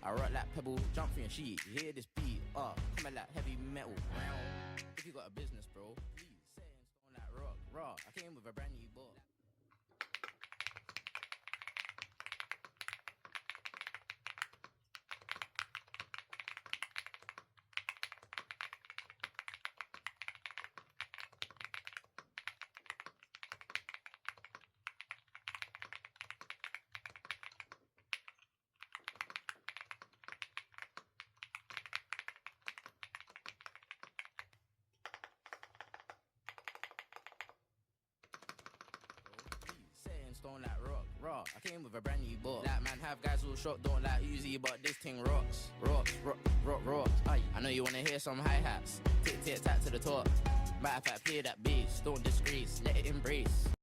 I rock like pebble, jump from your sheet. You hear this beat, coming like heavy metal. If you got a business, bro, please set it in stone like rock. Raw, I came with a brand new book. Stone like rock, raw. I came with a brand new book. That man have guys all shocked, don't like Uzi, but this thing rocks. Rocks. Aye, I know you wanna hear some hi-hats. Tick, tick, tack to the top. Matter of fact, play that bass. Don't disgrace, let it embrace.